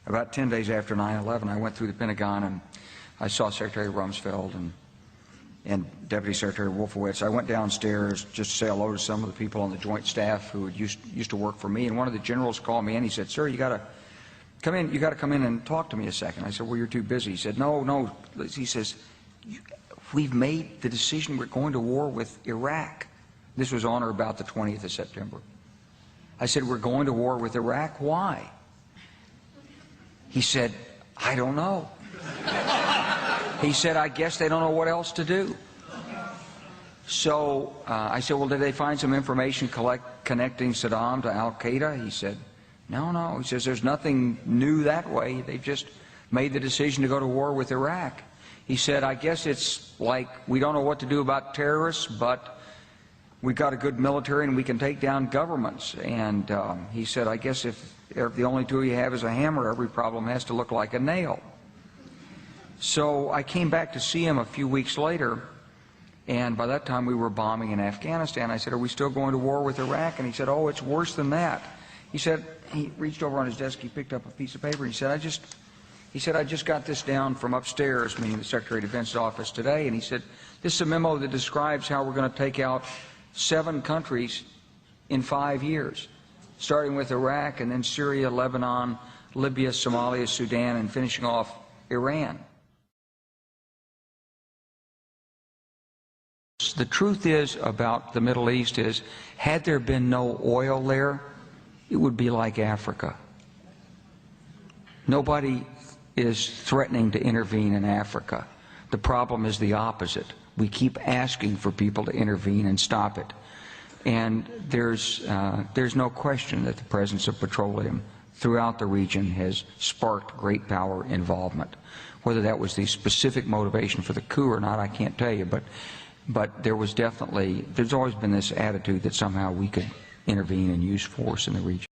about 10 days after 9/11, I went through the Pentagon and I saw Secretary Rumsfeld and Deputy Secretary Wolfowitz. I went downstairs just to say hello to some of the people on the joint staff who used to work for me, and one of the generals called me in. He said, "Sir, you got to come in. You got to come in and talk to me a second." I said, "Well, you're too busy." He said, "No." He says, "We've made the decision. We're going to war with Iraq." This was on or about the 20th of September. I said, "We're going to war with Iraq. Why?" He said, "I don't know." He said, "I guess they don't know what else to do." So I said, "Well, did they find some information connecting Saddam to Al-Qaeda?" He said, No. He says, "There's nothing new that way. They've just made the decision to go to war with Iraq." He said, "I guess it's like we don't know what to do about terrorists, but we've got a good military and we can take down governments." And he said, "I guess if the only tool you have is a hammer, every problem has to look like a nail." So I came back to see him a few weeks later, and by that time we were bombing in Afghanistan. I said, "Are we still going to war with Iraq?" And he said, "Oh, it's worse than that." He said, he reached over on his desk, he picked up a piece of paper, and he said, I just got this down from upstairs," meaning the Secretary of Defense's office today, and he said, "This is a memo that describes how we're going to take out 7 countries in 5 years, starting with Iraq and then Syria, Lebanon, Libya, Somalia, Sudan, and finishing off Iran." The truth is about the Middle East is, had there been no oil there, it would be like Africa. Nobody is threatening to intervene in Africa. The problem is the opposite. We keep asking for people to intervene and stop it. And there's no question that the presence of petroleum throughout the region has sparked great power involvement. Whether that was the specific motivation for the coup or not, I can't tell you, but there's always been this attitude that somehow we could intervene and use force in the region.